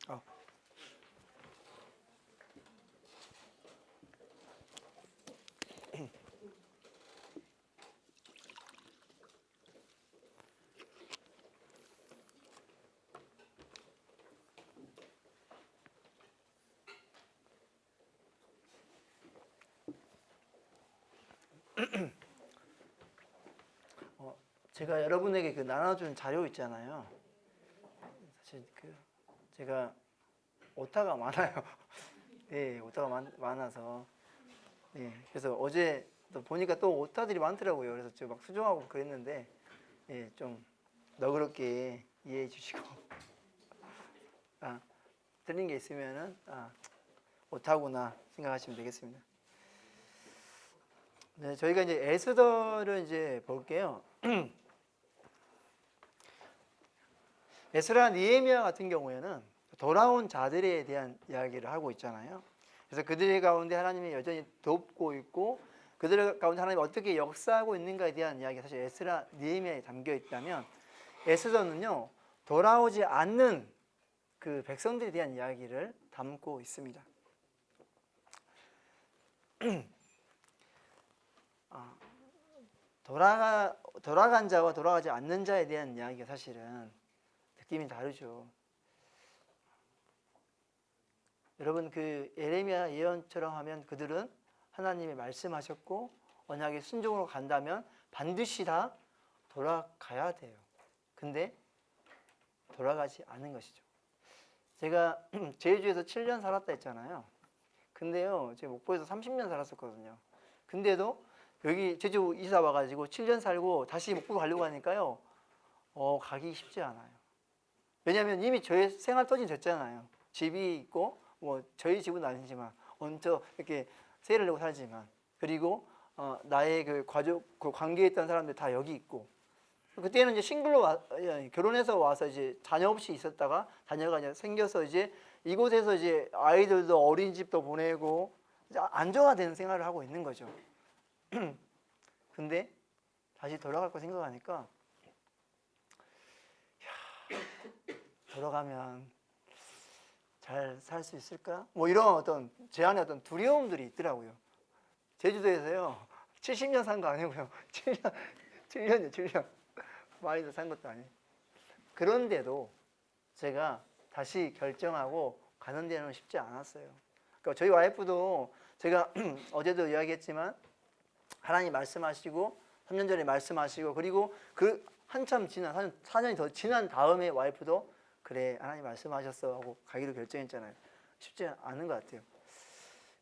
어. 제가 여러분에게 그 나눠준 자료 있잖아요. 사실 제가 오타가 많아요. 네, 오타가 많아서. 네, 그래서 어제 또 보니까 또 오타들이 많더라고요. 그래서 제가 막 수정하고 그랬는데, 예, 좀 너그럽게 이해해 주시고, 틀린 게 있으면은, 오타구나 생각하시면 되겠습니다. 네, 저희가 이제 에스더를 이제 볼게요. 에스라 니에미야 같은 경우에는 돌아온 자들에 대한 이야기를 하고 있잖아요. 그래서 그들 가운데 하나님이 여전히 돕고 있고 그들 가운데 하나님이 어떻게 역사하고 있는가에 대한 이야기가 사실 에스라 니에미야에 담겨 있다면, 에스더는요 돌아오지 않는 그 백성들에 대한 이야기를 담고 있습니다. 돌아간 자와 돌아가지 않는 자에 대한 이야기가 사실은 느낌이 다르죠. 여러분, 그 예레미야 예언처럼 하면 그들은 하나님이 말씀하셨고 언약에 순종으로 간다면 반드시 다 돌아가야 돼요. 근데 돌아가지 않은 것이죠. 제가 제주에서 7년 살았다 했잖아요. 근데요, 제가 목포에서 30년 살았었거든요. 근데도 여기 제주 이사 와가지고 7년 살고 다시 목포 가려고 하니까요, 가기 쉽지 않아요. 왜냐하면 이미 저의 생활 터전이 됐잖아요. 집이 있고, 뭐 저희 집은 아니지만 얹혀 이렇게 세를 내고 살지만, 그리고 나의 그 가족, 그 관계에 있던 사람들 다 여기 있고, 그때는 이제 싱글로 결혼해서 와서 이제 자녀 없이 있었다가 자녀가 이제 생겨서 이제 이곳에서 이제 아이들도 어린이집도 보내고 이제 안정화된 생활을 하고 있는 거죠. 근데 다시 돌아갈 거 생각하니까, 돌아가면 잘 살 수 있을까? 뭐 이런 어떤 제 안에 어떤 두려움들이 있더라고요. 제주도에서요 70년 산 거 아니고요. 7년이요 7년. 많이 더 산 것도 아니에요. 그런데도 제가 다시 결정하고 가는 데는 쉽지 않았어요. 그러니까 저희 와이프도 제가 어제도 이야기했지만 하나님 말씀하시고 3년 전에 말씀하시고, 그리고 그 한참 지난 4년이 더 지난 다음에 와이프도 그래 하나님 말씀하셨어 하고 가기로 결정했잖아요. 쉽지 않은 것 같아요.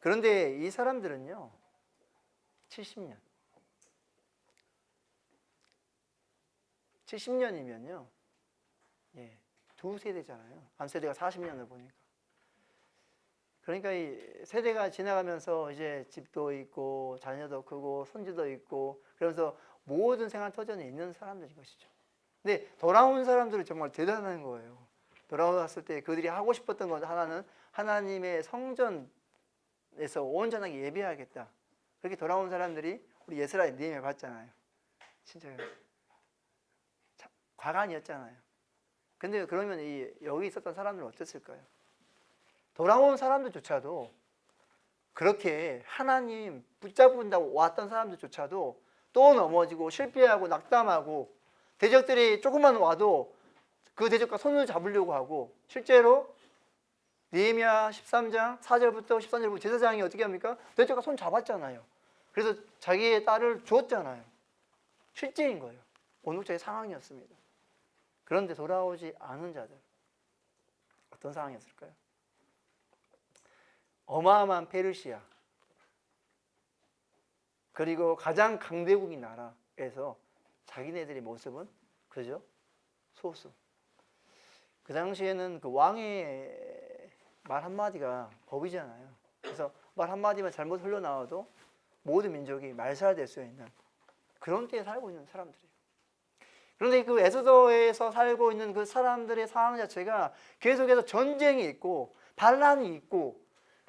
그런데 이 사람들은요 70년이면요 예, 두 세대잖아요. 한 세대가 40년을 보니까. 그러니까 이 세대가 지나가면서 이제 집도 있고 자녀도 크고 손주도 있고 그러면서 모든 생활 터전에 있는 사람들인 것이죠. 근데 돌아온 사람들은 정말 대단한 거예요. 돌아왔을 때 그들이 하고 싶었던 것 하나는 하나님의 성전에서 온전하게 예배하겠다. 그렇게 돌아온 사람들이 우리 예스라엘 니에미야 봤잖아요. 진짜 과간이었잖아요. 근데 그러면 여기 있었던 사람들은 어땠을까요? 돌아온 사람들조차도 그렇게 하나님 붙잡은다고 왔던 사람들조차도 또 넘어지고 실패하고 낙담하고, 대적들이 조금만 와도 그 대적과 손을 잡으려고 하고, 실제로 느헤미야 13장 4절부터 13절부터 제사장이 어떻게 합니까? 대적과 손 잡았잖아요. 그래서 자기의 딸을 주었잖아요. 실제인 거예요. 온국자의 상황이었습니다. 그런데 돌아오지 않은 자들, 어떤 상황이었을까요? 어마어마한 페르시아, 그리고 가장 강대국인 나라에서 자기네들의 모습은 그죠? 소수. 그 당시에는 그 왕의 말 한마디가 법이잖아요. 그래서 말 한마디만 잘못 흘러나와도 모든 민족이 말살될 수 있는 그런 때에 살고 있는 사람들이에요. 그런데 그 에스더에서 살고 있는 그 사람들의 상황 자체가 계속해서 전쟁이 있고 반란이 있고,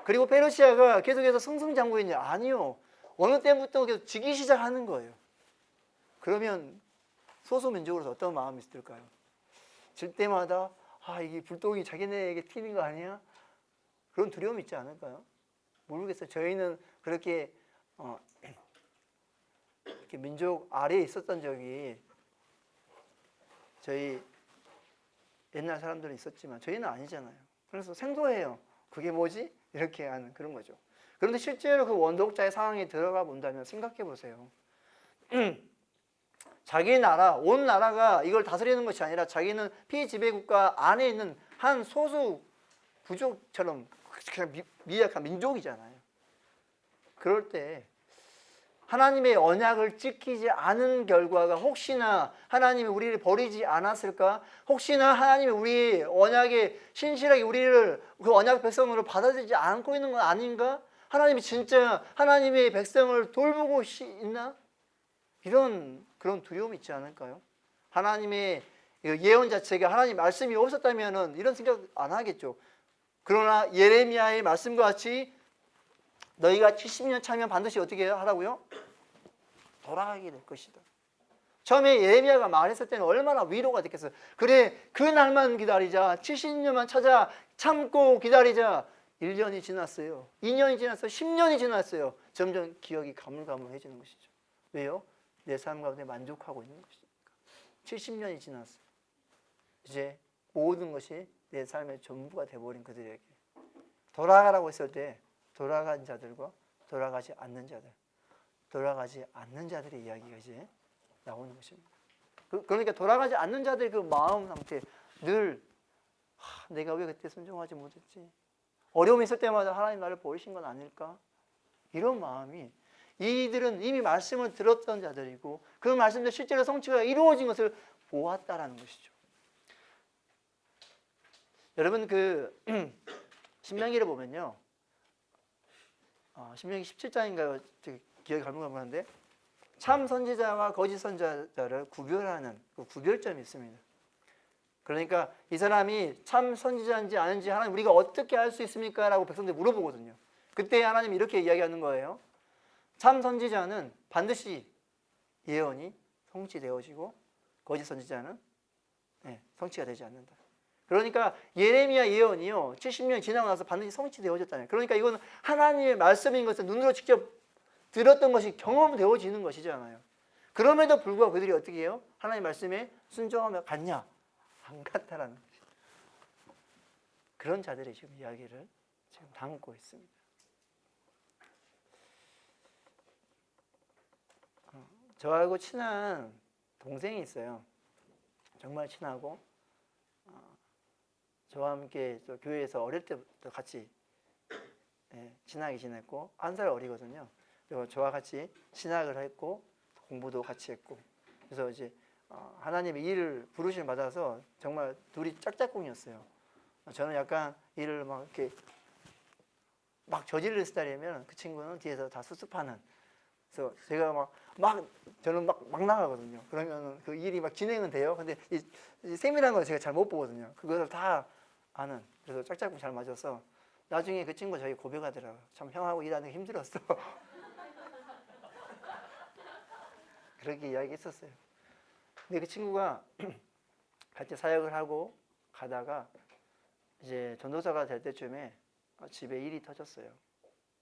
그리고 페르시아가 계속해서 승승장구했냐? 아니요. 어느 때부터 계속 지기 시작하는 거예요. 그러면 소수민족으로서 어떤 마음이 들까요? 질 때마다 이게 불똥이 자기네에게 튀는 거 아니야? 그런 두려움이 있지 않을까요? 모르겠어요. 저희는 그렇게 이렇게 민족 아래에 있었던 적이 저희 옛날 사람들은 있었지만 저희는 아니잖아요. 그래서 생소해요. 그게 뭐지? 이렇게 하는 그런 거죠. 그런데 실제로 그 원독자의 상황에 들어가 본다면 생각해 보세요. 자기 나라, 온 나라가 이걸 다스리는 것이 아니라 자기는 피지배국가 안에 있는 한 소수 부족처럼 그냥 미약한 민족이잖아요. 그럴 때 하나님의 언약을 지키지 않은 결과가 혹시나 하나님이 우리를 버리지 않았을까? 혹시나 하나님이 우리 언약에 신실하게 우리를 그 언약 백성으로 받아들이지 않고 있는 건 아닌가? 하나님이 진짜 하나님의 백성을 돌보고 있나? 이런 그런 두려움이 있지 않을까요? 하나님의 예언 자체가 하나님 말씀이 없었다면 이런 생각 안 하겠죠. 그러나 예레미야의 말씀과 같이 너희가 70년 차면 반드시 어떻게 하라고요? 돌아가게 될 것이다. 처음에 예레미야가 말했을 때는 얼마나 위로가 됐겠어요. 그래, 그 날만 기다리자. 70년만 찾아 참고 기다리자. 1년이 지났어요. 2년이 지났어요. 10년이 지났어요. 점점 기억이 가물가물해지는 것이죠. 왜요? 내 삶 가운데 만족하고 있는 것이니까. 70년이 지났어요. 이제 모든 것이 내 삶의 전부가 돼버린 그들에게 돌아가라고 했을 때 돌아간 자들과 돌아가지 않는 자들, 돌아가지 않는 자들의 이야기가 이제 나오는 것입니다. 그러니까 돌아가지 않는 자들의 그 마음 상태, 늘 내가 왜 그때 순종하지 못했지? 어려움이 있을 때마다 하나님 나를 버리신 건 아닐까? 이런 마음이, 이들은 이미 말씀을 들었던 자들이고 그 말씀들 실제로 성취가 이루어진 것을 보았다라는 것이죠. 여러분 그 신명기를 보면요, 신명기 17장인가요? 기억이 가물가물한데 참 선지자와 거짓 선지자를 구별하는 그 구별점이 있습니다. 그러니까 이 사람이 참 선지자인지 아닌지 하나님 우리가 어떻게 알 수 있습니까? 라고 백성들이 물어보거든요. 그때 하나님이 이렇게 이야기하는 거예요. 참 선지자는 반드시 예언이 성취되어지고 거짓 선지자는 성취가 되지 않는다. 그러니까 예레미야 예언이요 70년이 지나고 나서 반드시 성취되어졌다는. 그러니까 이건 하나님의 말씀인 것을 눈으로 직접 들었던 것이 경험되어지는 것이잖아요. 그럼에도 불구하고 그들이 어떻게 해요? 하나님의 말씀에 순종하며 갔냐? 안 갔다라는 것이죠. 그런 자들의 지금 이야기를 지금 담고 있습니다. 저하고 친한 동생이 있어요. 정말 친하고 저와 함께 또 교회에서 어릴 때부터 같이 친하게 지냈고 1살 어리거든요. 그리고 저와 같이 신학을 했고 공부도 같이 했고 그래서 이제 하나님의 일을 부르심을 받아서 정말 둘이 짝짝꿍이었어요. 저는 약간 일을 막 이렇게 막 저지르는 스타일이면 그 친구는 뒤에서 다 수습하는. 그래서 제가 저는 막 나가거든요. 그러면 그 일이 막 진행은 돼요. 근데 이 세밀한 건 제가 잘 못 보거든요. 그것을 다 아는. 그래서 짝짝꿍 잘 맞아서 나중에 그 친구가 저희 고백하더라고요. 참 형하고 일하는 게 힘들었어. 그렇게 이야기했었어요. 근데 그 친구가 같이 사역을 하고 가다가 이제 전도사가 될 때쯤에 집에 일이 터졌어요.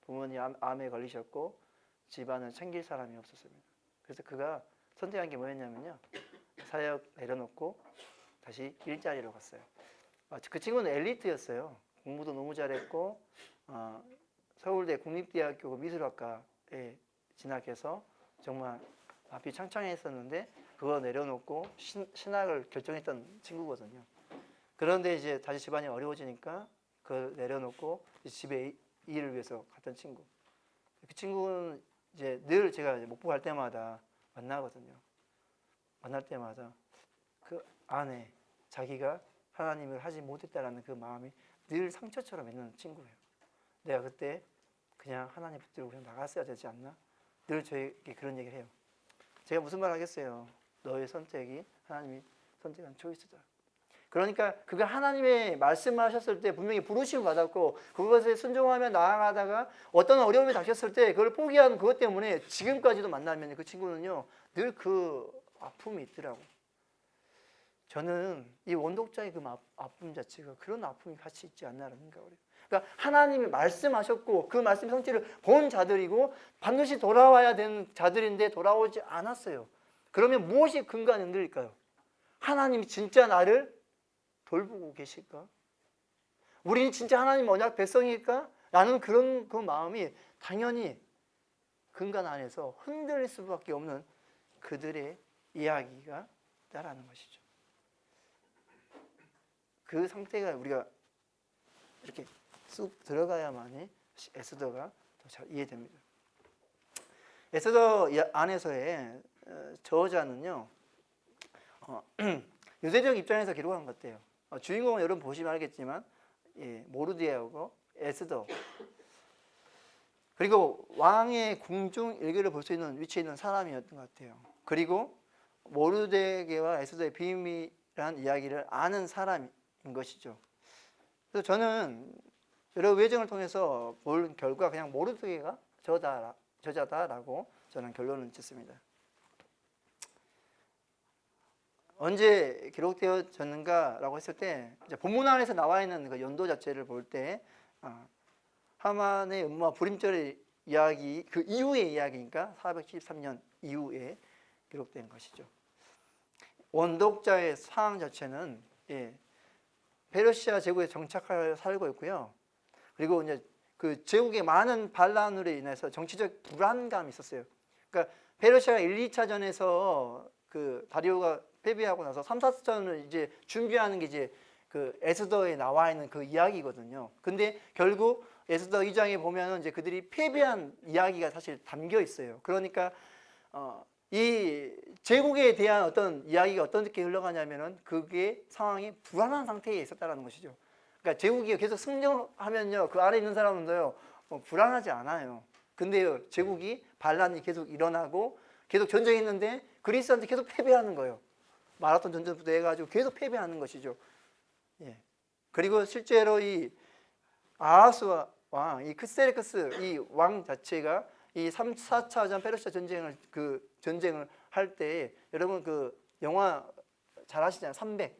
부모님 암에 걸리셨고 집안을 챙길 사람이 없었습니다. 그래서 그가 선택한 게 뭐였냐면요. 사역 내려놓고 다시 일자리로 갔어요. 그 친구는 엘리트였어요. 공부도 너무 잘했고 서울대 국립대학교 미술학과에 진학해서 정말 앞이 창창했었는데 그거 내려놓고 신학을 결정했던 친구거든요. 그런데 이제 다시 집안이 어려워지니까 그걸 내려놓고 집에 일을 위해서 갔던 친구. 그 친구는 이제 늘 제가 목포 갈 때마다 만나거든요. 만날 때마다 그 안에 자기가 하나님을 하지 못했다라는 그 마음이 늘 상처처럼 있는 친구예요. 내가 그때 그냥 하나님 붙들고 그냥 나갔어야 되지 않나? 늘 저에게 그런 얘기를 해요. 제가 무슨 말 하겠어요. 너의 선택이 하나님이 선택한 초이스다. 그러니까 그가 하나님의 말씀하셨을 때 분명히 부르심을 받았고 그것에 순종하며 나아가다가 어떤 어려움이 닥쳤을 때 그걸 포기한 그것 때문에 지금까지도 만나면 그 친구는요 늘 그 아픔이 있더라고. 저는 이 원독자의 그 아픔 자체가 그런 아픔이 같이 있지 않나라는 생각을 해요. 그러니까 하나님이 말씀하셨고 그 말씀 성취를 본 자들이고 반드시 돌아와야 되는 자들인데 돌아오지 않았어요. 그러면 무엇이 근거가 흔들릴까요? 하나님이 진짜 나를 돌보고 계실까? 우리는 진짜 하나님 언약 백성일까? 라는 그런 그 마음이 당연히 근간 안에서 흔들릴 수밖에 없는 그들의 이야기가 있다라는 것이죠. 그 상태가 우리가 이렇게 쑥 들어가야만이 에스더가 더 잘 이해됩니다. 에스더 안에서의 저자는요, 유대적 입장에서 기록한 것 같아요. 주인공은 여러분 보시면 알겠지만, 모르드야하고 에스더, 그리고 왕의 궁중 일기를 볼 수 있는 위치에 있는 사람이었던 것 같아요. 그리고 모르드게와 에스더의 비밀이라는 이야기를 아는 사람인 것이죠. 그래서 저는 여러 외정을 통해서 본 결과 그냥 모르드게가 저자다라고 저는 결론을 짓습니다. 언제 기록되어졌는가라고 했을 때 본문 안에서 나와 있는 그 연도 자체를 볼 때 하만의 음모와 불임절의 이야기 그 이후의 이야기니까 473년 이후에 기록된 것이죠. 원독자의 상황 자체는 페르시아 제국에 정착하여 살고 있고요. 그리고 이제 그 제국의 많은 반란으로 인해서 정치적 불안감이 있었어요. 그러니까 페르시아가 1, 2차전에서 그 다리오가 패배하고 나서 3, 4차전을 이제 준비하는 게 이제 그 에스더에 나와 있는 그 이야기거든요. 근데 결국 에스더 2장에 보면은 이제 그들이 패배한 이야기가 사실 담겨 있어요. 그러니까 이 제국에 대한 어떤 이야기가 어떻게 흘러가냐면은 그게 상황이 불안한 상태에 있었다는 것이죠. 그러니까 제국이 계속 승전하면요, 그 안에 있는 사람들도요 불안하지 않아요. 근데요, 제국이 반란이 계속 일어나고 계속 전쟁했는데 그리스한테 계속 패배하는 거예요. 마라톤 전쟁부터 해가지고 계속 패배하는 것이죠. 그리고 실제로 이 아하스와 왕, 이 크세르크스 이 왕 자체가 이 3, 4차전 페르시아 전쟁을 할 때 여러분 그 영화 잘 아시잖아요. 300.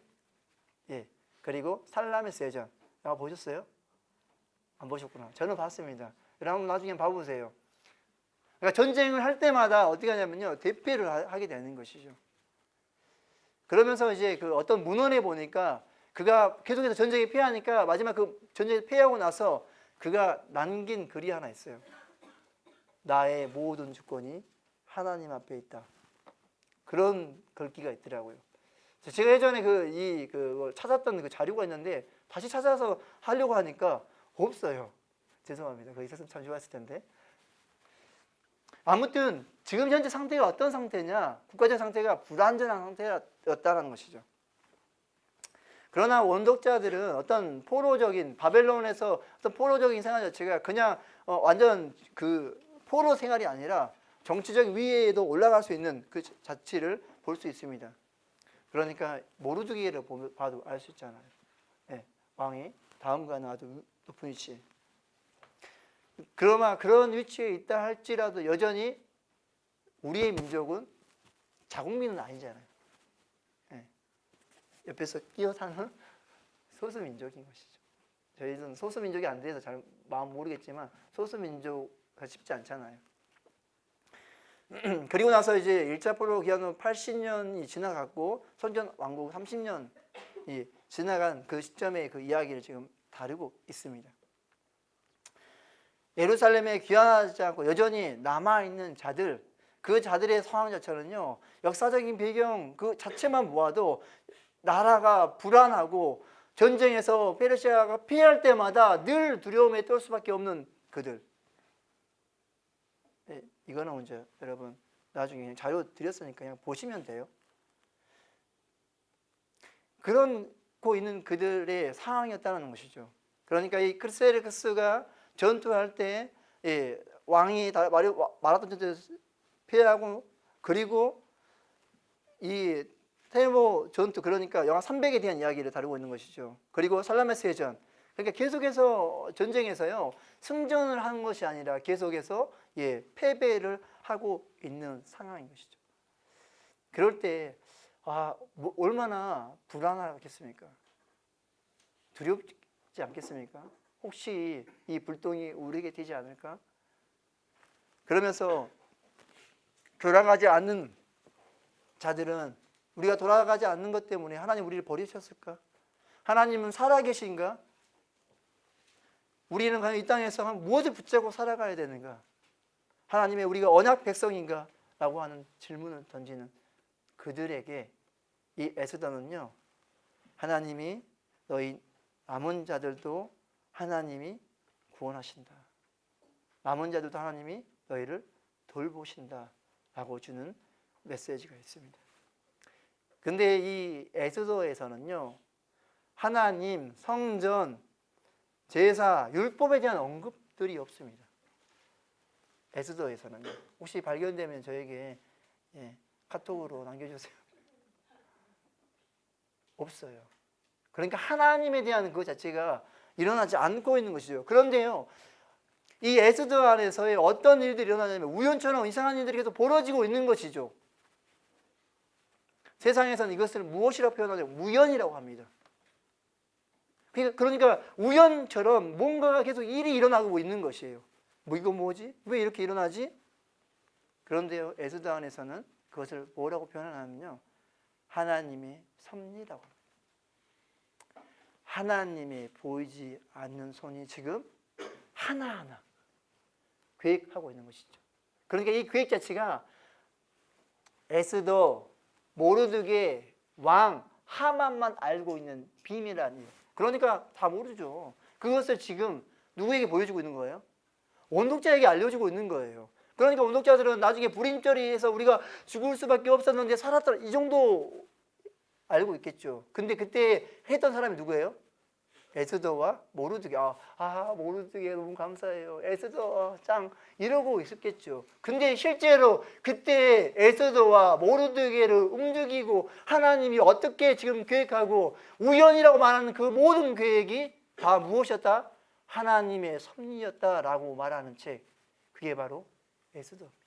그리고 살라메스 예전. 영화 보셨어요? 안 보셨구나. 저는 봤습니다. 여러분 나중에 봐보세요. 그러니까 전쟁을 할 때마다 어떻게 하냐면요, 대패를 하게 되는 것이죠. 그러면서 이제 그 어떤 문헌에 보니까 그가 계속해서 전쟁에 패하니까 마지막 그 전쟁에 패하고 나서 그가 남긴 글이 하나 있어요. 나의 모든 주권이 하나님 앞에 있다. 그런 글귀가 있더라고요. 제가 예전에 그걸 찾았던 그 자료가 있는데 다시 찾아서 하려고 하니까 없어요. 죄송합니다. 그거 있었으면 참 좋았을 텐데. 아무튼 지금 현재 상태가 어떤 상태냐? 국가적 상태가 불안전한 상태였다는 것이죠. 그러나 원독자들은 어떤 포로적인 바벨론에서 어떤 포로적인 생활 자체가 그냥 완전 그 포로 생활이 아니라 정치적 위에도 올라갈 수 있는 그 자체를 볼 수 있습니다. 그러니까 모르드게를 봐도 알 수 있잖아요. 왕이 다음과는 아주 높은 위치에. 그러나 그런 위치에 있다 할지라도 여전히 우리의 민족은 자국민은 아니잖아요. 옆에서 끼어 사는 소수민족인 것이죠. 저희는 소수민족이 안 돼서 잘 마음 모르겠지만 소수민족가 쉽지 않잖아요. 그리고 나서 이제 1차 포로 기간은 80년이 지나갔고 선전 왕국 30년이 지나간 그 시점의 그 이야기를 지금 다루고 있습니다. 예루살렘에 귀환하지 않고 여전히 남아있는 자들, 그 자들의 상황 자체는요, 역사적인 배경 그 자체만 모아도 나라가 불안하고 전쟁에서 페르시아가 피할 때마다 늘 두려움에 떨 수밖에 없는 그들. 이거는 먼저 여러분 나중에 자료 드렸으니까 그냥 보시면 돼요. 그러고 있는 그들의 상황이었다는 것이죠. 그러니까 이 크세르크스가 전투할 때 왕이 마라톤 전투에서 패하고 그리고 이 테모 전투, 그러니까 영하 300에 대한 이야기를 다루고 있는 것이죠. 그리고 살라메스 해전. 그러니까 계속해서 전쟁에서요 승전을 하는 것이 아니라 계속해서 패배를 하고 있는 상황인 것이죠. 그럴 때 얼마나 불안하겠습니까? 두렵지 않겠습니까? 혹시 이 불똥이 우리에게 되지 않을까? 그러면서 돌아가지 않는 자들은 우리가 돌아가지 않는 것 때문에 하나님 우리를 버리셨을까? 하나님은 살아계신가? 우리는 과연 이 땅에서 무엇을 붙잡고 살아가야 되는가? 하나님의 우리가 언약 백성인가? 라고 하는 질문을 던지는 그들에게 이 에스더는요, 하나님이 너희 남은 자들도 하나님이 구원하신다. 남은 자들도 하나님이 너희를 돌보신다. 라고 주는 메시지가 있습니다. 근데 이 에스더에서는요, 하나님, 성전, 제사, 율법에 대한 언급들이 없습니다. 에스더에서는요. 혹시 발견되면 저에게 카톡으로 남겨주세요. 없어요. 그러니까 하나님에 대한 그 자체가 일어나지 않고 있는 것이죠. 그런데요, 이 에스더 안에서의 어떤 일들이 일어나냐면 우연처럼 이상한 일들이 계속 벌어지고 있는 것이죠. 세상에서는 이것을 무엇이라고 표현하냐면 우연이라고 합니다. 그러니까 우연처럼 뭔가가 계속 일이 일어나고 있는 것이에요. 이거 뭐지? 왜 이렇게 일어나지? 그런데요, 에스더 안에서는 그것을 뭐라고 표현하냐면요, 하나님의 섭리라고 합니다. 하나님의 보이지 않는 손이 지금 하나하나 계획하고 있는 것이죠. 그러니까 이 계획 자체가 에스더, 모르드게, 왕, 하만만 알고 있는 비밀 아니에요. 그러니까 다 모르죠. 그것을 지금 누구에게 보여주고 있는 거예요? 원독자에게 알려주고 있는 거예요. 그러니까 원독자들은 나중에 불임절이해서 우리가 죽을 수밖에 없었는데 살았다, 이 정도 알고 있겠죠. 근데 그때 했던 사람이 누구예요? 에스더와 모르드게. 모르드게 너무 감사해요. 에스더 짱 이러고 있었겠죠. 근데 실제로 그때 에스더와 모르드게를 움직이고 하나님이 어떻게 지금 계획하고 우연이라고 말하는 그 모든 계획이 다 무엇이었다? 하나님의 섭리였다라고 말하는 책, 그게 바로 에스더입니다.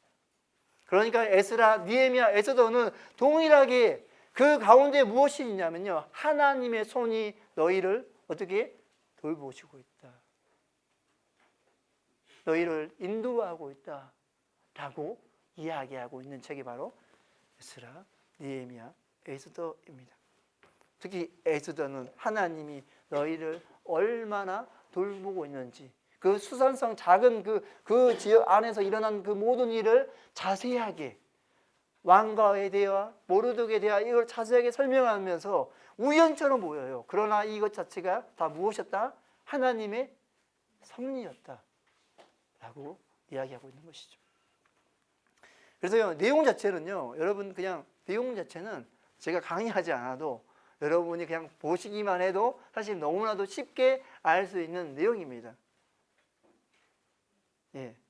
그러니까 에스라, 느헤미야, 에스더는 동일하게 그 가운데 무엇이 있냐면요, 하나님의 손이 너희를 어떻게 돌보시고 있다, 너희를 인도하고 있다 라고 이야기하고 있는 책이 바로 에스라, 느헤미야, 에스더입니다. 특히 에스더는 하나님이 너희를 얼마나 돌보고 있는지, 그 수산성 작은 그 지역 안에서 일어난 그 모든 일을 자세하게 왕과에 대하 모르드게 대하 이걸 자세하게 설명하면서 우연처럼 보여요. 그러나 이것 자체가 다 무엇이었다? 하나님의 섭리였다 라고 이야기하고 있는 것이죠. 그래서 내용 자체는요, 여러분 그냥 내용 자체는 제가 강의하지 않아도 여러분이 그냥 보시기만 해도 사실 너무나도 쉽게 알 수 있는 내용입니다.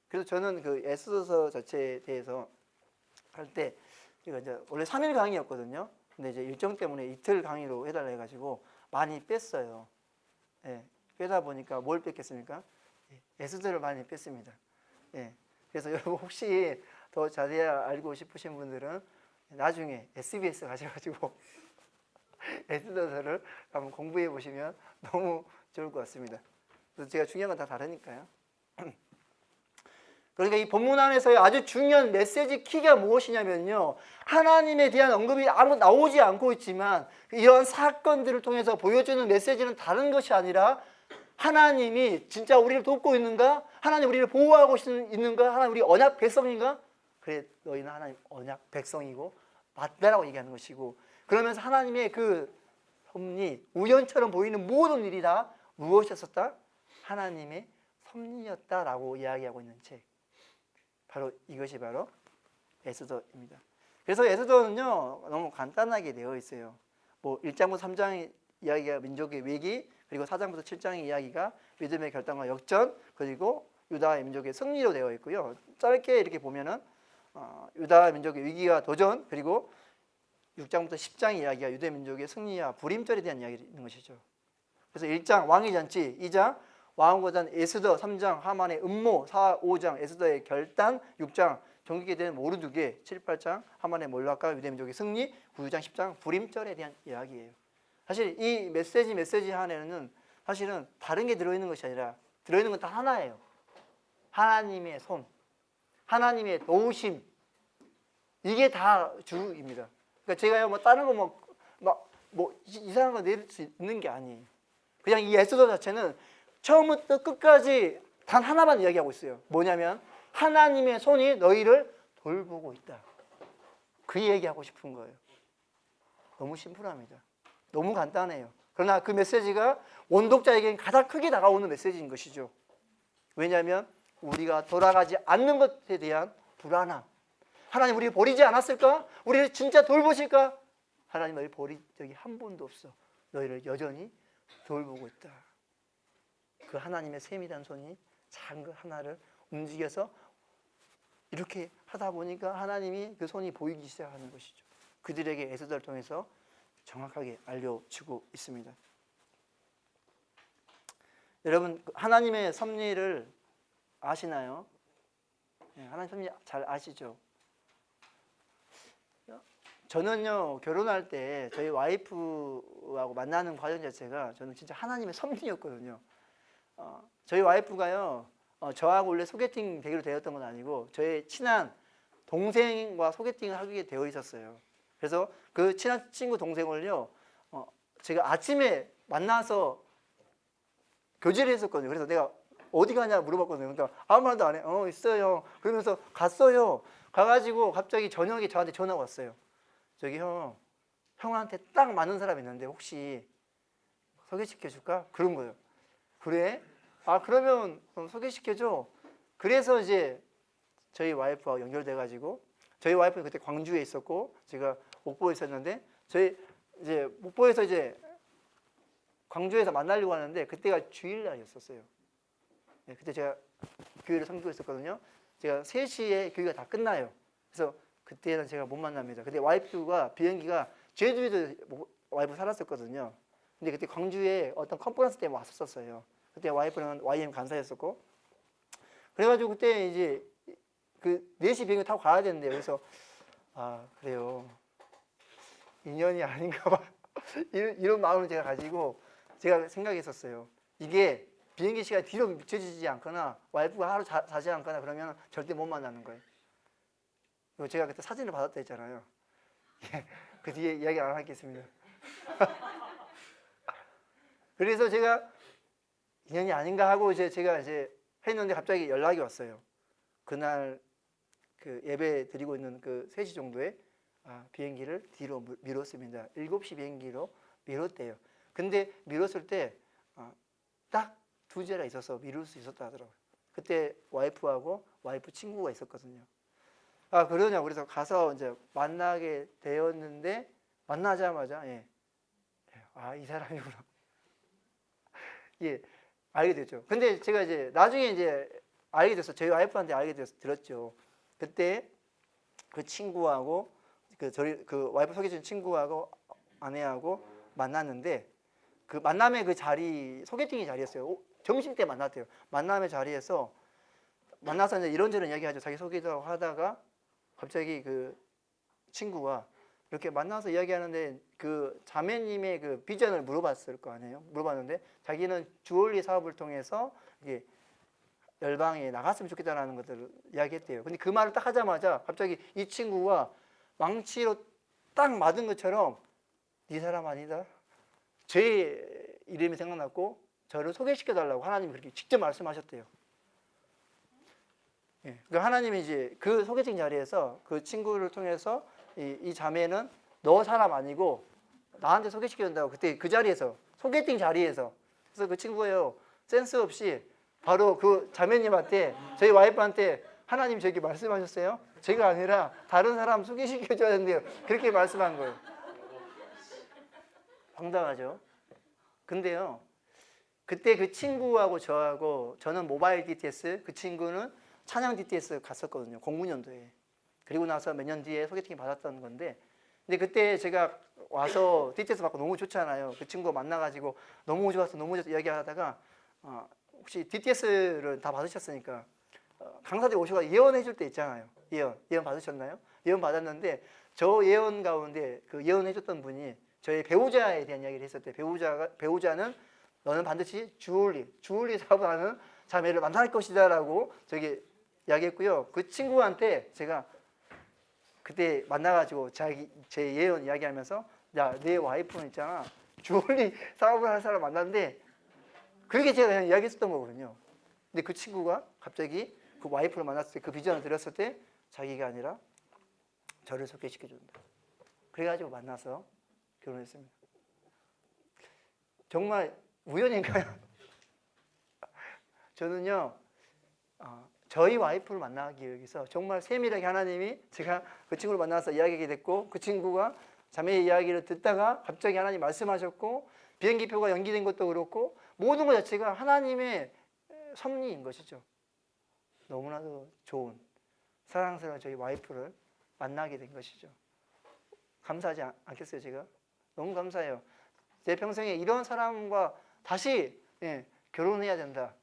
그래서 저는 그 에스더서 자체에 대해서 할 때 제가 이제 원래 3일 강의였거든요. 근데 이제 일정 때문에 이틀 강의로 해달라 해가지고 많이 뺐어요. 빼다 보니까 뭘 뺐겠습니까? 에스더를 많이 뺐습니다. 그래서 여러분 혹시 더 자세히 알고 싶으신 분들은 나중에 SBS 가셔가지고 에스더서를 한번 공부해 보시면 너무 좋을 것 같습니다. 그래서 제가 중요한 건 다 다르니까요. 그러니까 이 본문 안에서의 아주 중요한 메시지 키가 무엇이냐면요, 하나님에 대한 언급이 아무 나오지 않고 있지만 이런 사건들을 통해서 보여주는 메시지는 다른 것이 아니라 하나님이 진짜 우리를 돕고 있는가? 하나님 우리를 보호하고 있는가? 하나님 우리 언약 백성인가? 그래, 너희는 하나님 언약 백성이고 맞다라고 얘기하는 것이고, 그러면서 하나님의 그 섭리, 우연처럼 보이는 모든 일이 다 무엇이었었다? 하나님의 섭리였다라고 이야기하고 있는 책, 바로 이것이 바로 에스더입니다. 그래서 에스더는요, 너무 간단하게 되어 있어요. 뭐 1장부터 3장 이야기가 민족의 위기, 그리고 4장부터 7장의 이야기가 믿음의 결단과 역전, 그리고 유다 민족의 승리로 되어 있고요. 짧게 이렇게 보면은 유다 민족의 위기와 도전, 그리고 6장부터 10장의 이야기가 유대 민족의 승리와 불임절에 대한 이야기가 있는 것이죠. 그래서 1장 왕의 잔치, 2장 왕후거단 에스더, 3장 하만의 음모, 4, 5장 에스더의 결단, 6장 종기계된 모르드게 7, 8장 하만의 몰락과 유대민족의 승리 9장 10장 불임절에 대한 이야기예요. 사실 이 메시지 안에는 사실은 다른 게 들어있는 것이 아니라 들어있는 건 다 하나예요. 하나님의 손, 하나님의 도우심, 이게 다 주입니다. 그러니까 제가요 뭐 다른 거 뭐 이상한 거 내릴 수 있는 게 아니에요. 그냥 이 에스더 자체는 처음부터 끝까지 단 하나만 이야기하고 있어요. 뭐냐면 하나님의 손이 너희를 돌보고 있다. 그 얘기하고 싶은 거예요. 너무 심플합니다. 너무 간단해요. 그러나 그 메시지가 원독자에게는 가장 크게 다가오는 메시지인 것이죠. 왜냐하면 우리가 돌아가지 않는 것에 대한 불안함. 하나님 우리를 버리지 않았을까? 우리를 진짜 돌보실까? 하나님 너희 버린 적이 한 번도 없어. 너희를 여전히 돌보고 있다. 그 하나님의 세밀한 손이 작은 것 하나를 움직여서 이렇게 하다 보니까 하나님이 그 손이 보이기 시작하는 것이죠. 그들에게 에스더를 통해서 정확하게 알려주고 있습니다. 여러분 하나님의 섭리를 아시나요? 하나님 섭리 잘 아시죠? 저는요 결혼할 때 저희 와이프하고 만나는 과정 자체가 저는 진짜 하나님의 섭리였거든요. 저희 와이프가요 저하고 원래 소개팅 되기로 되었던 건 아니고 저의 친한 동생과 소개팅을 하게 되어 있었어요. 그래서 그 친한 친구 동생을요 제가 아침에 만나서 교제를 했었거든요. 그래서 내가 어디 가냐 물어봤거든요. 그러니까 아무 말도 안 해. 있어요. 그러면서 갔어요. 가가지고 갑자기 저녁에 저한테 전화가 왔어요. 저기 형한테 딱 맞는 사람이 있는데 혹시 소개시켜줄까? 그런 거예요. 그래? 그러면 소개시켜줘. 그래서 이제 저희 와이프하고 연결돼가지고 저희 와이프는 그때 광주에 있었고 제가 목포에 있었는데 저희 이제 목포에서 이제 광주에서 만나려고 하는데 그때가 주일날이었었어요. 네, 그때 제가 교회를 상주했었거든요. 제가 3시에 교회가 다 끝나요. 그래서 그때는 제가 못 만납니다. 근데 와이프가 비행기가 제주에도 와이프 살았었거든요. 근데 그때 광주에 어떤 컨퍼런스 때문에 왔었어요. 그때 와이프는 YM 간사였었고 그래가지고 그때 이제 그 4시 비행기 타고 가야 되는데 그래서 그래요 인연이 아닌가 봐 이런 마음을 제가 가지고 제가 생각했었어요. 이게 비행기 시간이 뒤로 미쳐지지 않거나 와이프가 하루 자지 않거나 그러면 절대 못 만나는 거예요. 그리고 제가 그때 사진을 받았다 했잖아요. 그 뒤에 이야기 안 하겠습니다. 그래서 제가 인연이 아닌가 하고 제가 했는데 갑자기 연락이 왔어요. 그날 그 예배 드리고 있는 그 3시 정도에 비행기를 뒤로 미뤘습니다. 7시 비행기로 미뤘대요. 근데 미뤘을 때 딱 2자리가 있어서 미룰 수 있었다 하더라고요. 그때 와이프하고 와이프 친구가 있었거든요. 그러냐고 그래서 가서 이제 만나게 되었는데 만나자마자 이 사람이구나. 알게 됐죠. 근데 제가 이제 나중에 이제 알게 됐어. 저희 와이프한테 알게 들었죠. 그때 그 친구하고 그 와이프 소개해준 친구하고 아내하고 만났는데 그 만남의 그 자리 소개팅의 자리였어요. 점심 때 만났대요. 만남의 자리에서 만나서 이제 이런저런 이야기하죠. 자기 소개도 하다가 갑자기 그 친구가 이렇게 만나서 이야기하는데 그 자매님의 그 비전을 물어봤을 거 아니에요. 물어봤는데 자기는 주얼리 사업을 통해서 이게 열방에 나갔으면 좋겠다라는 것들을 이야기했대요. 근데 그 말을 딱 하자마자 갑자기 이 친구가 망치로 딱 맞은 것처럼 네 사람 아니다. 제 이름이 생각났고 저를 소개시켜달라고 하나님이 그렇게 직접 말씀하셨대요. 그러니까 하나님이 이제 그 소개팅 자리에서 그 친구를 통해서 이 자매는 너 사람 아니고 나한테 소개시켜준다고 그때 그 자리에서 소개팅 자리에서 그래서 그 친구예요. 센스 없이 바로 그 자매님한테 저희 와이프한테 하나님 저기 말씀하셨어요? 제가 아니라 다른 사람 소개시켜줘야 된대요. 그렇게 말씀한 거예요. 황당하죠? 근데요 그때 그 친구하고 저는 모바일 DTS 그 친구는 찬양 DTS 갔었거든요. 09년도에. 그리고 나서 몇 년 뒤에 소개팅 받았던 건데 근데 그때 제가 와서 DTS 받고 너무 좋잖아요. 그 친구 만나가지고 너무 좋았어 이야기하다가 혹시 DTS를 다 받으셨으니까 강사들이 오셔서 예언해 줄 때 있잖아요. 예언 받으셨나요? 예언 받았는데 저 예언 가운데 그 예언해 줬던 분이 저희 배우자에 대한 이야기를 했을 때 배우자는 너는 반드시 주얼리 사업을 하는 자매를 만날 것이다라고 저기 이야기했고요. 그 친구한테 제가 그때 만나가지고 제 예언 이야기하면서 야, 내 와이프는 있잖아 주얼리 사업을 할 사람 만났는데 그렇게 제가 그냥 이야기했었던 거거든요. 근데 그 친구가 갑자기 그 와이프를 만났을 때 그 비전을 들었을 때 자기가 아니라 저를 소개시켜준다. 그래가지고 만나서 결혼했습니다. 정말 우연인가요? 저는요 저희 와이프를 만나기 위해서 정말 세밀하게 하나님이 제가 그 친구를 만나서 이야기하게 됐고 그 친구가 자매의 이야기를 듣다가 갑자기 하나님 말씀하셨고 비행기표가 연기된 것도 그렇고 모든 것 자체가 하나님의 섭리인 것이죠. 너무나도 좋은 사랑스러운 저희 와이프를 만나게 된 것이죠. 감사하지 않겠어요 제가? 너무 감사해요. 제 평생에 이런 사람과 다시 결혼해야 된다.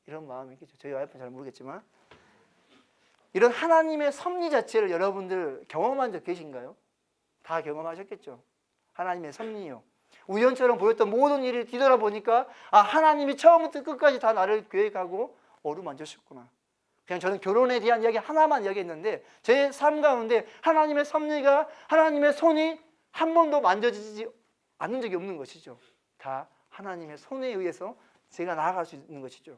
이런 마음이 있겠죠. 저희 와이프는 잘 모르겠지만 이런 하나님의 섭리 자체를 여러분들 경험한 적 계신가요? 다 경험하셨겠죠. 하나님의 섭리요. 우연처럼 보였던 모든 일을 뒤돌아보니까 하나님이 처음부터 끝까지 다 나를 계획하고 어루만졌었구나. 그냥 저는 결혼에 대한 이야기 하나만 이야기했는데 제 삶 가운데 하나님의 섭리가 하나님의 손이 한 번도 만져지지 않는 적이 없는 것이죠. 다 하나님의 손에 의해서 제가 나아갈 수 있는 것이죠.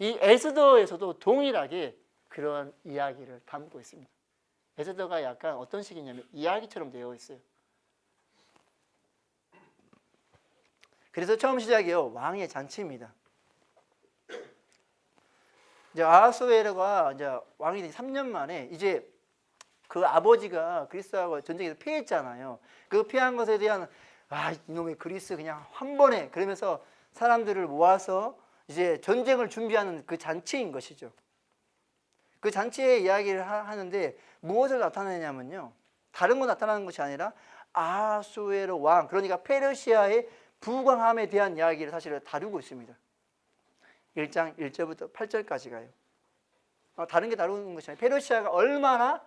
이 에스더에서도 동일하게 그런 이야기를 담고 있습니다. 에스더가 약간 어떤 식이냐면 이야기처럼 되어 있어요. 그래서 처음 시작이요 왕의 잔치입니다. 이제 아하수에로가 이제 왕이 된 3년 만에 이제 그 아버지가 그리스하고 전쟁에서 패했잖아요. 그 패한 것에 대한 이놈의 그리스 그냥 한 번에 그러면서 사람들을 모아서 이제 전쟁을 준비하는 그 잔치인 것이죠. 그 잔치의 이야기를 하는데 무엇을 나타내냐면요. 다른 거 나타나는 것이 아니라 아하수에로 왕 그러니까 페르시아의 부강함에 대한 이야기를 사실 다루고 있습니다. 1장 1절부터 8절까지 가요. 다른 게 다루는 것이 아니라 페르시아가 얼마나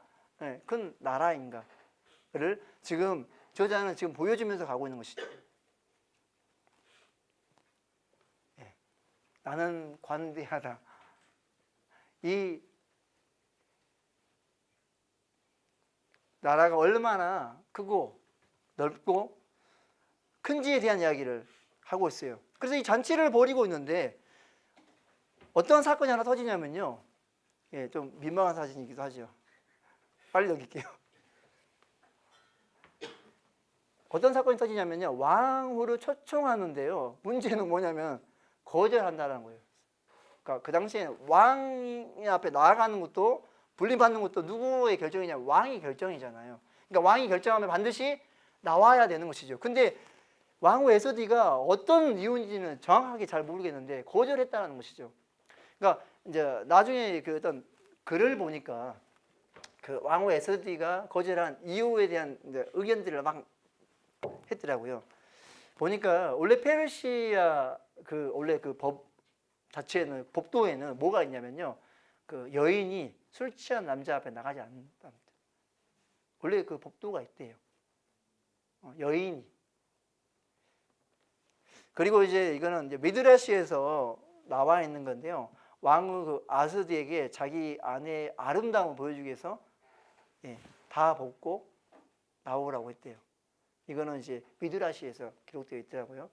큰 나라인가를 지금 저자는 지금 보여주면서 가고 있는 것이죠. 나는 관대하다. 이 나라가 얼마나 크고 넓고 큰지에 대한 이야기를 하고 있어요. 그래서 이 잔치를 벌이고 있는데 어떤 사건이 하나 터지냐면요. 좀 민망한 사진이기도 하죠. 빨리 넘길게요. 어떤 사건이 터지냐면요. 왕후를 초청하는데요. 문제는 뭐냐면 거절한다는 거예요. 그러니까 그 당시에는 왕 앞에 나아가는 것도 불림받는 것도 누구의 결정이냐? 왕이 결정이잖아요. 그러니까 왕이 결정하면 반드시 나와야 되는 것이죠. 근데 왕후 에스디가 어떤 이유인지는 정확하게 잘 모르겠는데 거절했다는 것이죠. 그러니까 이제 나중에 그 어떤 글을 보니까 그 왕후 에스디가 거절한 이유에 대한 이제 의견들을 막 했더라고요. 보니까 원래 페르시아 원래 그 법 자체에는 법도에는 뭐가 있냐면요. 그 여인이 술 취한 남자 앞에 나가지 않는답니다. 원래 그 법도가 있대요. 여인이. 그리고 이제 이거는 이제 미드라시에서 나와 있는 건데요. 왕후 그 아스디에게 자기 아내의 아름다움을 보여주기 위해서 다 벗고 나오라고 했대요. 이거는 이제 미드라시에서 기록되어 있더라고요.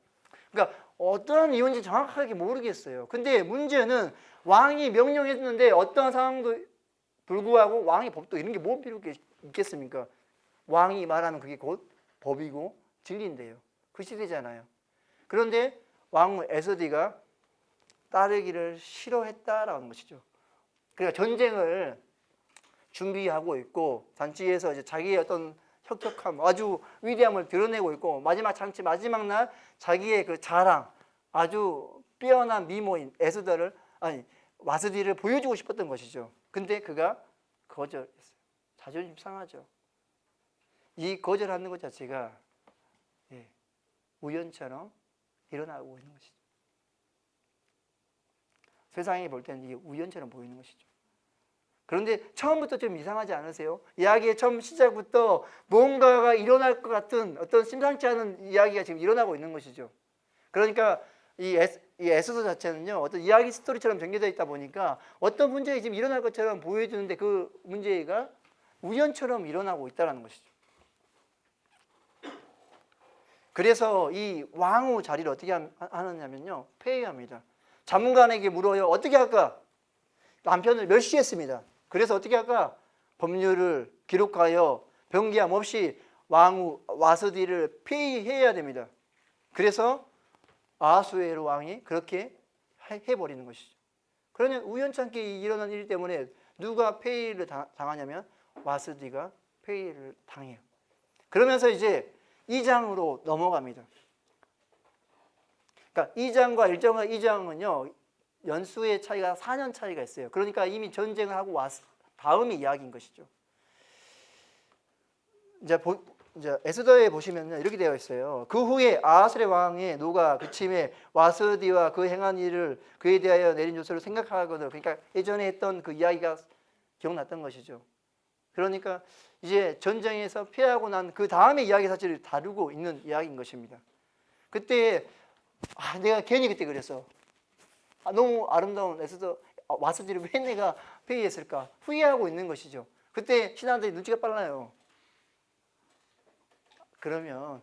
그러니까 어떤 이유인지 정확하게 모르겠어요. 근데 문제는 왕이 명령했는데 어떤 상황도 불구하고 왕의 법도 이런 게 뭐 필요가 있겠습니까? 왕이 말하는 그게 곧 법이고 진리인데요. 그 시대잖아요. 그런데 왕후 에스디가 따르기를 싫어했다라는 것이죠. 그러니까 전쟁을 준비하고 있고 잔치에서 이제 자기의 어떤 혁혁함, 아주 위대함을 드러내고 있고 마지막 잔치 마지막 날 자기의 그 자랑, 아주 뛰어난 미모인 와스디를 보여주고 싶었던 것이죠. 근데 그가 거절했어요. 자존심 상하죠. 이 거절하는 것 자체가 우연처럼 일어나고 있는 것이죠. 세상이 볼 때는 이게 우연처럼 보이는 것이죠. 그런데 처음부터 좀 이상하지 않으세요? 이야기의 처음 시작부터 뭔가가 일어날 것 같은 어떤 심상치 않은 이야기가 지금 일어나고 있는 것이죠. 그러니까 이 에스더 자체는요, 어떤 이야기 스토리처럼 전개되어 있다 보니까 어떤 문제가 지금 일어날 것처럼 보여주는데 그 문제가 우연처럼 일어나고 있다는 것이죠. 그래서 이 왕후 자리를 어떻게 하느냐면요, 폐위합니다. 자문관에게 물어요. 어떻게 할까? 남편을 멸시했습니다. 그래서 어떻게 할까? 법률을 기록하여 변기함 없이 왕후 와스디를 폐위해야 됩니다. 그래서 아하수에로 왕이 그렇게 해버리는 것이죠. 그러면 우연찮게 일어난 일 때문에 누가 폐위를 당하냐면 와스디가 폐위를 당해요. 그러면서 이제 2장으로 넘어갑니다. 그러니까 2장과 1장과 2장은요, 연수의 차이가 4년 차이가 있어요. 그러니까 이미 전쟁을 하고 다음의 이야기인 것이죠. 이제 에스더에 보시면 이렇게 되어 있어요. 그 후에 아하스의 왕의 노가 그침에 와스디와 그 행한 일을 그에 대하여 내린 조서를 생각하거든. 그러니까 예전에 했던 그 이야기가 기억났던 것이죠. 그러니까 이제 전쟁에서 피하고 난 그 다음의 이야기 사실을 다루고 있는 이야기인 것입니다. 그때 내가 괜히 그때 그랬어. 너무 아름다운 에스더 와스디를 왜 내가 폐위했을까? 후회하고 있는 것이죠. 그때 신하들이 눈치가 빨라요. 그러면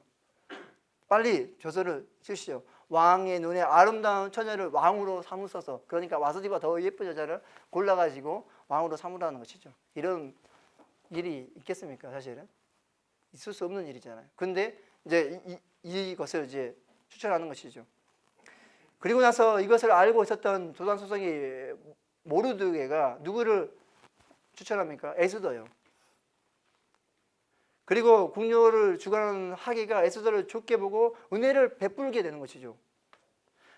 빨리 조서를 쓰시죠. 왕의 눈에 아름다운 처녀를 왕으로 삼으셔서, 그러니까 와스디보다 더 예쁜 여자를 골라가지고 왕으로 삼으라는 것이죠. 이런 일이 있겠습니까? 사실은 있을 수 없는 일이잖아요. 근데 이제 이것을 이제 추천하는 것이죠. 그리고 나서 이것을 알고 있었던 조상수성이 모르드게가 누구를 추천합니까? 에스더요. 그리고 궁녀를 주관하는 하게가 에스더를 좋게 보고 은혜를 베풀게 되는 것이죠.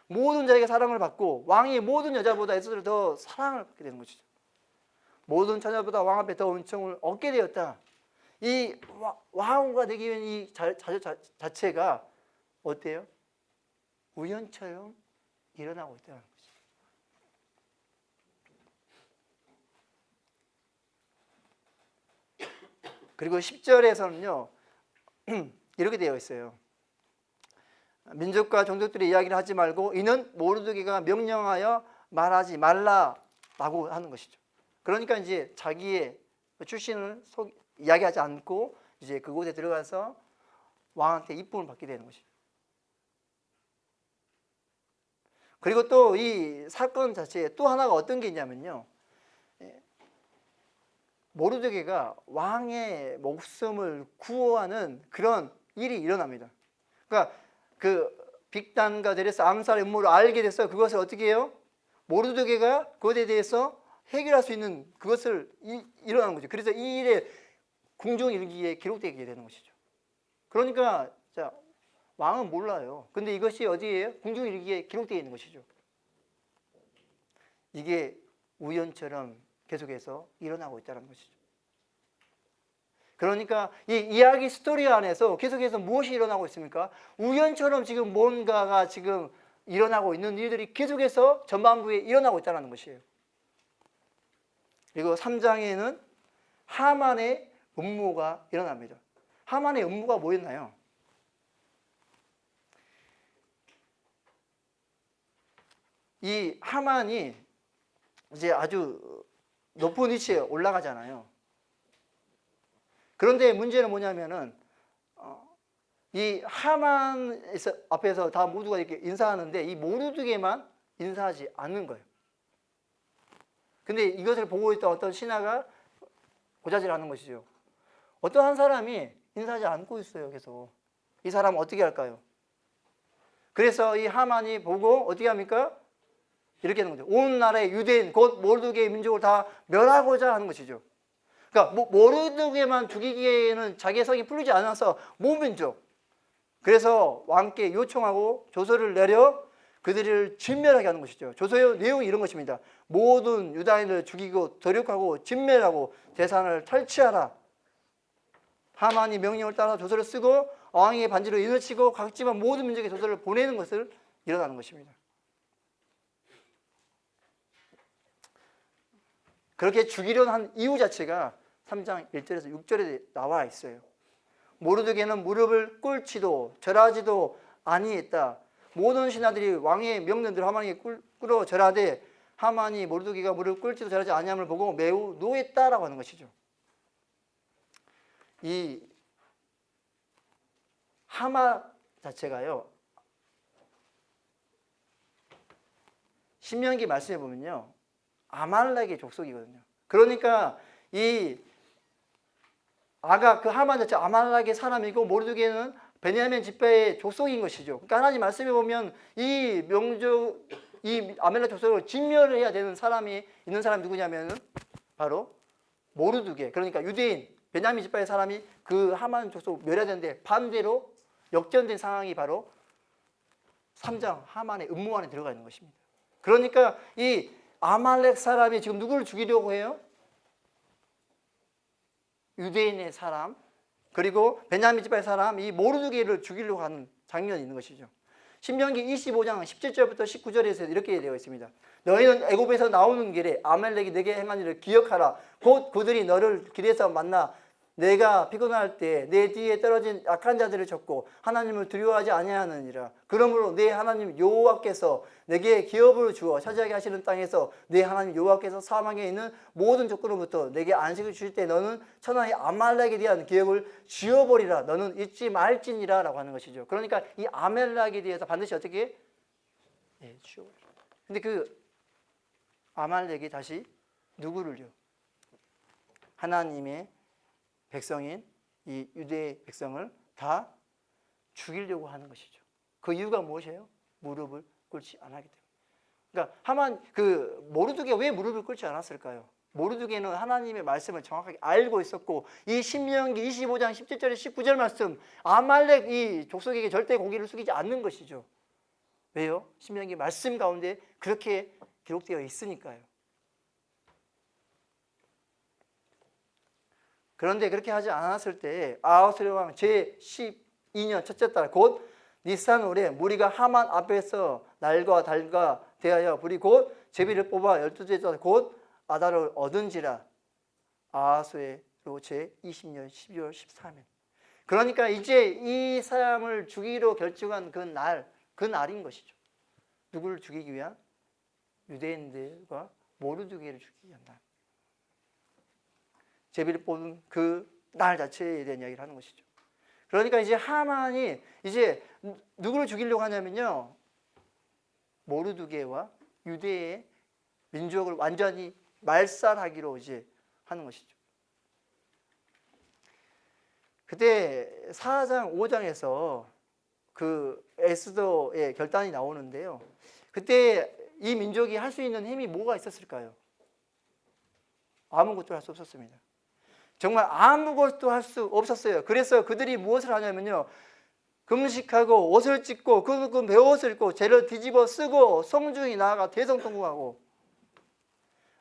모든 자에게 사랑을 받고 왕이 모든 여자보다 에스더를 더 사랑을 받게 되는 것이죠. 모든 처녀보다 왕 앞에 더 은총을 얻게 되었다. 이 왕후가 되기 위한 이 자체가 어때요? 우연처럼 일어나고 있다는 거죠. 그리고 10절에서는요 이렇게 되어 있어요. 민족과 종족들의 이야기를 하지 말고 이는 모르드게가 명령하여 말하지 말라라고 하는 것이죠. 그러니까 이제 자기의 출신을 이야기하지 않고 이제 그곳에 들어가서 왕한테 이쁨을 받게 되는 것이죠. 그리고 또 이 사건 자체에 또 하나가 어떤 게 있냐면요, 모르드게가 왕의 목숨을 구호하는 그런 일이 일어납니다. 그러니까 그 빅단과 데레스 암살의 음모를 알게 돼서 그것을 어떻게 해요? 모르드게가 그것에 대해서 해결할 수 있는 그것을 일어나는 거죠. 그래서 이 일에 궁중일기에 기록되게 되는 것이죠. 그러니까 자, 왕은 몰라요. 근데 이것이 어디에요? 궁중일기에 기록되어 있는 것이죠. 이게 우연처럼 계속해서 일어나고 있다는 것이죠. 그러니까 이 이야기 스토리 안에서 계속해서 무엇이 일어나고 있습니까? 우연처럼 지금 뭔가가 지금 일어나고 있는 일들이 계속해서 전반부에 일어나고 있다는 것이에요. 그리고 3장에는 하만의 음모가 일어납니다. 하만의 음모가 뭐였나요? 이 하만이 이제 아주 높은 위치에 올라가잖아요. 그런데 문제는 뭐냐면은 이 하만 앞에서 다 모두가 이렇게 인사하는데 이 모르드게만 인사하지 않는 거예요. 근데 이것을 보고 있던 어떤 신하가 고자질하는 것이죠. 어떤 한 사람이 인사하지 않고 있어요. 계속 이 사람은 어떻게 할까요? 그래서 이 하만이 보고 어떻게 합니까? 이렇게 하는 거죠. 온 나라의 유대인 곧 모르드게의 민족을 다 멸하고자 하는 것이죠. 그러니까 모르드게만 죽이기에는 자기의 성이 풀리지 않아서 모민족. 그래서 왕께 요청하고 조서를 내려 그들을 진멸하게 하는 것이죠. 조서의 내용이 이런 것입니다. 모든 유다인을 죽이고 도륙하고 진멸하고 재산을 탈취하라. 하만이 명령을 따라 조서를 쓰고 왕의 반지로 인을 치고 각지만 모든 민족의 조서를 보내는 것을 일어나는 것입니다. 그렇게 죽이려는 한 이유 자체가 3장 1절에서 6절에 나와 있어요. 모르드게는 무릎을 꿇지도 절하지도 아니했다. 모든 신하들이 왕의 명령대로 하만에게 꿇어 절하되 하만이 모르드게가 무릎 꿇지도 절하지 아니함을 보고 매우 노했다라고 하는 것이죠. 이 하마 자체가요, 신명기 말씀해 보면요, 아말렉의 족속이거든요. 그러니까 이 아각, 그 하만 자체 아말렉의 사람이고 모르드게는 베냐민 지파의 족속인 것이죠. 그러니까 하나님 말씀해 보면 이 명족, 이 아말렉 족속을 진멸을 해야 되는 사람이 있는 사람이 누구냐면은 바로 모르드게, 그러니까 유대인 베냐민 지파의 사람이 그 하만 족속 멸해야 되는데 반대로 역전된 상황이 바로 3장 하만의 음모 안에 들어가 있는 것입니다. 그러니까 이 아말렉 사람이 지금 누구를 죽이려고 해요? 유대인의 사람, 그리고 베냐민 지파의 사람, 이 모르드게를 죽이려고 하는 장면이 있는 것이죠. 신명기 25장 17절부터 19절에서 이렇게 되어 있습니다. 너희는 애굽에서 나오는 길에 아말렉이 내게 행한 일을 기억하라. 곧 그들이 너를 길에서 만나 내가 피곤할 때 내 뒤에 떨어진 약한 자들을 쳤고 하나님을 두려워하지 아니하느니라. 그러므로 내 하나님 여호와께서 내게 기업을 주어 차지하게 하시는 땅에서 내 하나님 여호와께서 사방에 있는 모든 적군으로부터 내게 안식을 주실 때 너는 천하의 아말렉에 대한 기업을 지어버리라. 너는 잊지 말지니라 라고 하는 것이죠. 그러니까 이 아말렉에 대해서 반드시 어떻게 지어버리라. 근데 그 아말렉이 다시 누구를요? 하나님의 백성인 이 유대 백성을 다 죽이려고 하는 것이죠. 그 이유가 무엇이에요? 무릎을 꿇지 않았기 때문에. 그러니까 하만 그 모르드게 왜 무릎을 꿇지 않았을까요? 모르드게는 하나님의 말씀을 정확하게 알고 있었고 이 신명기 25장 17절에 19절 말씀 아말렉 이 족속에게 절대 고개를 숙이지 않는 것이죠. 왜요? 신명기 말씀 가운데 그렇게 기록되어 있으니까요. 그런데 그렇게 하지 않았을 때 아하수에르 왕 제12년 첫째 달 곧 니산월에 무리가 하만 앞에서 날과 달과 대하여 불이 곧 제비를 뽑아 12째 곧 아달을 얻은지라. 아하수에르 제20년 12월 13일. 그러니까 이제 이 사람을 죽이로 결정한 그 날인 것이죠. 누구를 죽이기 위한? 유대인들과 모르드게를 죽이기 위한 날. 제비를 뽑은 그 날 자체에 대한 이야기를 하는 것이죠. 그러니까 이제 하만이 이제 누구를 죽이려고 하냐면요, 모르드게와 유대의 민족을 완전히 말살하기로 이제 하는 것이죠. 그때 4장 5장에서 그 에스더의 결단이 나오는데요. 그때 이 민족이 할 수 있는 힘이 뭐가 있었을까요? 아무것도 할 수 없었습니다. 정말 아무것도 할 수 없었어요. 그래서 그들이 무엇을 하냐면요, 금식하고 옷을 찢고 그 베옷을 입고 죄를 뒤집어 쓰고 성중이 나아가 대성통곡하고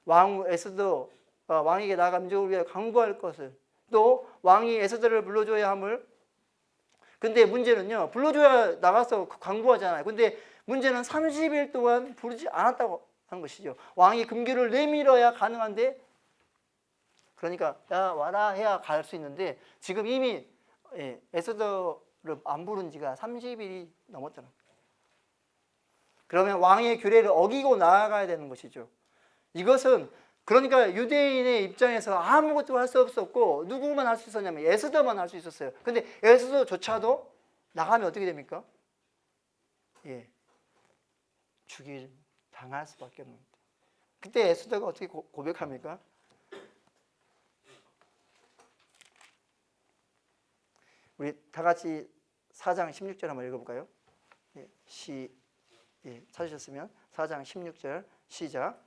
왕 에스더 왕에게 나아가 민족을 위해 강구할 것을, 또 왕이 에스더를 불러줘야 함을. 근데 문제는요, 불러줘야 나가서 강구하잖아요. 근데 문제는 30일 동안 부르지 않았다고 하는 것이죠. 왕이 금규를 내밀어야 가능한데, 그러니까 야 와라 해야 갈 수 있는데 지금 이미 에스더를 안 부른 지가 30일이 넘었잖아요. 그러면 왕의 규례를 어기고 나아가야 되는 것이죠. 이것은 그러니까 유대인의 입장에서 아무것도 할 수 없었고 누구만 할 수 있었냐면 에스더만 할 수 있었어요. 근데 에스더조차도 나가면 어떻게 됩니까? 죽일 당할 수밖에 없는 겁니다. 그때 에스더가 어떻게 고백합니까? 우리 다 같이 4장 16절 한번 읽어볼까요? 찾으셨으면 4장 16절 시작.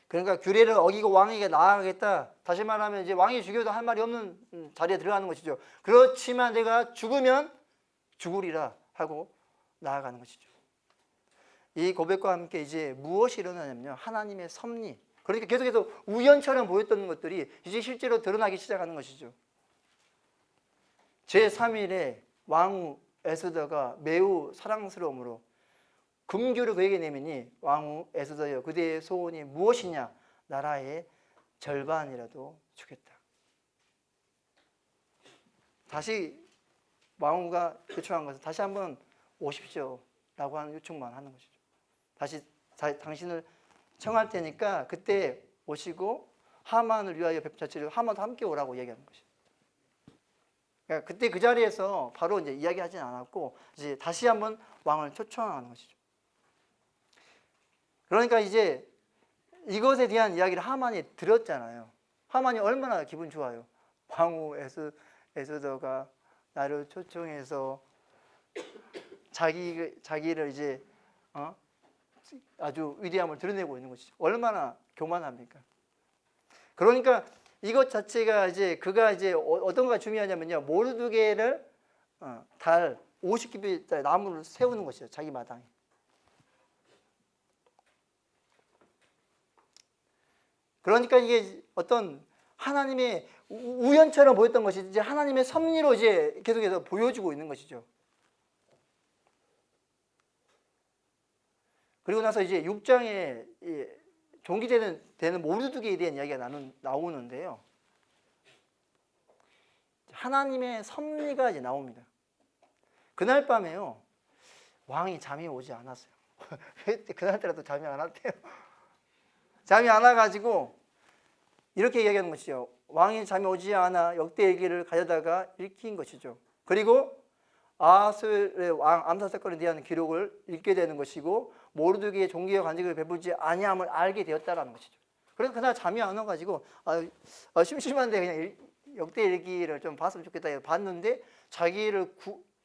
그러니까 규례를 어기고 왕에게 나아가겠다. 다시 말하면 이제 왕이 죽여도 할 말이 없는 자리에 들어가는 것이죠. 그렇지만 내가 죽으면 죽으리라 하고 나아가는 것이죠. 이 고백과 함께 이제 무엇이 일어나냐면요, 하나님의 섭리, 그러니까 계속해서 우연처럼 보였던 것들이 이제 실제로 드러나기 시작하는 것이죠. 제3일에 왕후 에스더가 매우 사랑스러움으로 금규를 그에게 내미니 왕후 에스더여 그대의 소원이 무엇이냐 나라의 절반이라도 주겠다. 다시 왕후가 요청한 것은 다시 한번 오십시오 라고 하는 요청만 하는 것이죠. 다시 당신을 청할 테니까 그때 오시고 하만을 위하여 베푸자치를 하만도 함께 오라고 얘기하는 것이죠. 그러니까 그때 그 자리에서 바로 이제 이야기하진 않았고 이제 다시 한번 왕을 초청하는 것이죠. 그러니까 이제 이것에 대한 이야기를 하만이 들었잖아요. 하만이 얼마나 기분 좋아요. 왕후 에스더가 나를 초청해서 자기를 이제 아주 위대함을 드러내고 있는 것이죠. 얼마나 교만합니까? 그러니까 이것 자체가 이제 그가 이제 어떤 거가 중요하냐면요. 모르드게를 달 50규빗짜리 나무를 세우는 것이죠. 자기 마당에. 그러니까 이게 어떤 하나님의 우연처럼 보였던 것이 이제 하나님의 섭리로 이제 계속해서 보여주고 있는 것이죠. 그리고 나서 이제 6장에 종기되는 모르드게에 대한 이야기가 나오는데요. 하나님의 섭리가 이제 나옵니다. 그날 밤에요. 왕이 잠이 오지 않았어요. 그날따라도 잠이 안 왔대요. 잠이 안 와가지고 이렇게 이야기하는 것이죠. 왕이 잠이 오지 않아 역대일기를 가져다가 읽힌 것이죠. 그리고 아하스의 왕 암살 사건에 대한 기록을 읽게 되는 것이고 모르드게의 종기와 간직을 베풀지 아니함을 알게 되었다라는 것이죠. 그래서 그날 잠이 안 와가지고 심심한데 그냥 역대일기를 좀 봤으면 좋겠다 해서 봤는데 자기를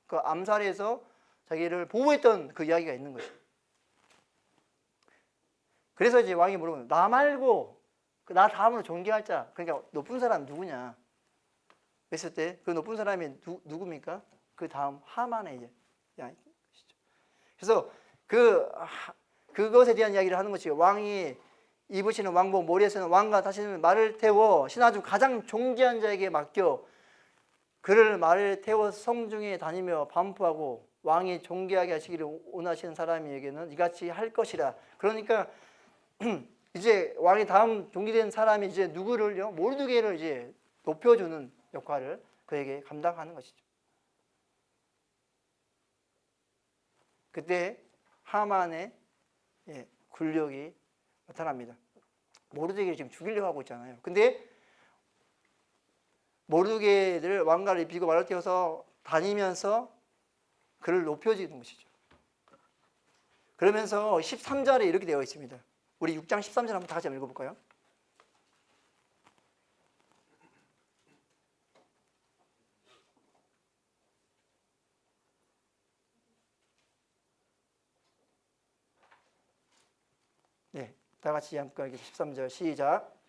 그 암살해서 자기를 보호했던 그 이야기가 있는 것이죠. 그래서 이제 왕이 물어보는 나 말고 나 다음으로 존경할 자, 그러니까 높은 사람 누구냐 했을 때 그 높은 사람이 누굽니까? 그 다음 하만의 이제 그래서 그것에 대한 이야기를 하는 것이 왕이 입으시는 왕복 머리에서는 왕과 다시는 말을 태워 신하 중 가장 존귀한 자에게 맡겨 그를 말을 태워 성중에 다니며 반포하고 왕이 존귀하게 하시기를 원하시는 사람에게는 이같이 할 것이라. 그러니까 이제 왕이 다음 존귀된 사람이 이제 누구를요? 모르드게를 이제 높여주는 역할을 그에게 감당하는 것이죠. 그때 하만의 굴욕이 나타납니다. 모르드게를 지금 죽이려고 하고 있잖아요. 근데 모르드게를 왕가를 입히고 말을 태워서 다니면서 그를 높여주는 것이죠. 그러면서 13절에 이렇게 되어 있습니다. 우리 6장 13절 한번 다 같이 한번 읽어볼까요? 네, 다 같이 함께 13절 시작.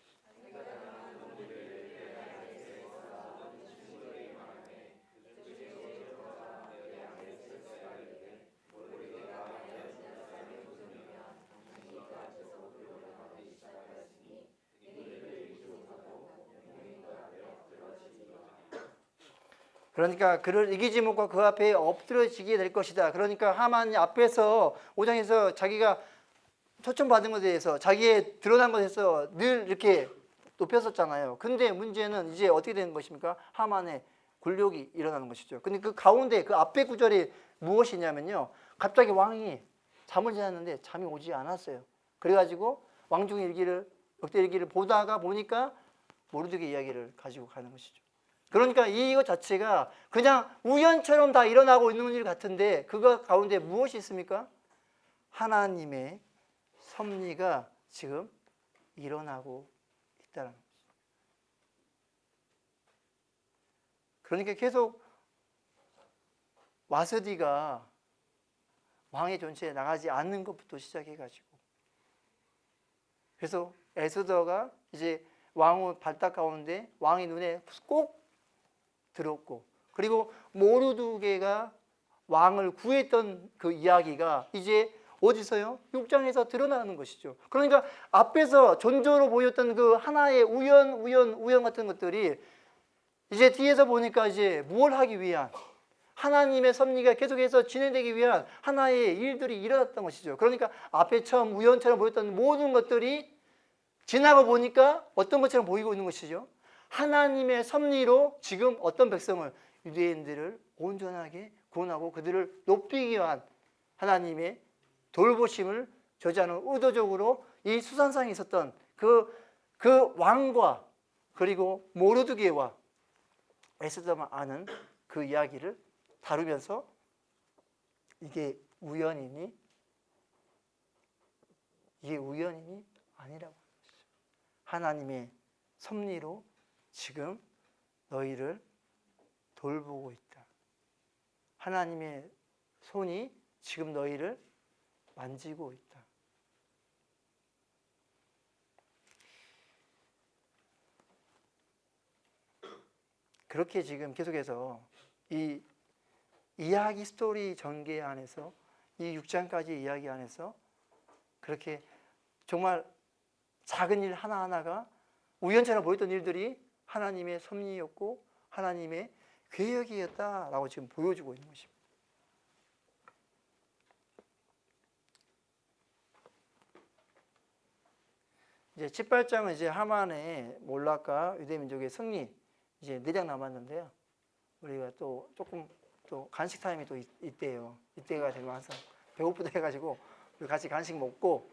그러니까 그를 이기지 못하고 그 앞에 엎드러지게 될 것이다. 그러니까 하만 앞에서 5장에서 자기가 초청받은 것에 대해서 자기의 드러난 것에서 늘 이렇게 높였었잖아요. 근데 문제는 이제 어떻게 되는 것입니까? 하만의 굴욕이 일어나는 것이죠. 근데 그 가운데 그 앞에 구절이 무엇이냐면요. 갑자기 왕이 잠을 자는데 잠이 오지 않았어요. 그래가지고 왕중의 일기를 역대 일기를 보다가 보니까 모르드게 이야기를 가지고 가는 것이죠. 그러니까 이것 자체가 그냥 우연처럼 다 일어나고 있는 일 같은데 그거 가운데 무엇이 있습니까? 하나님의 섭리가 지금 일어나고 있다는 거죠. 그러니까 계속 와스디가 왕의 존재에 나가지 않는 것부터 시작해가지고 그래서 에스더가 이제 왕후 발탁 가운데 왕의 눈에 꼭 들었고 그리고 모르드게가 왕을 구했던 그 이야기가 이제 어디서요? 6장에서 드러나는 것이죠. 그러니까 앞에서 존재로 보였던 그 하나의 우연 같은 것들이 이제 뒤에서 보니까 이제 뭘 하기 위한, 하나님의 섭리가 계속해서 진행되기 위한 하나의 일들이 일어났던 것이죠. 그러니까 앞에 처음 우연처럼 보였던 모든 것들이 지나고 보니까 어떤 것처럼 보이고 있는 것이죠. 하나님의 섭리로 지금 어떤 백성을, 유대인들을 온전하게 구원하고 그들을 높이기 위한 하나님의 돌보심을 저지하는, 의도적으로 이 수산상에 있었던 그 왕과 그리고 모르드게와 에스더만 아는 그 이야기를 다루면서 이게 우연이니 아니라고. 하나님의 섭리로 지금 너희를 돌보고 있다. 하나님의 손이 지금 너희를 만지고 있다. 그렇게 지금 계속해서 이 이야기 스토리 전개 안에서, 이 6장까지 이야기 안에서 그렇게 정말 작은 일 하나하나가 우연처럼 보였던 일들이 하나님의 섭리였고 하나님의 계획이었다라고 지금 보여주고 있는 것입니다. 이제 18장은 이제 하만의 몰락과 유대민족의 승리, 이제 4장 남았는데요. 우리가 또 조금 또 간식 타임이 또 있대요. 이때가 되면 항상 배고프다 해가지고 우리 같이 간식 먹고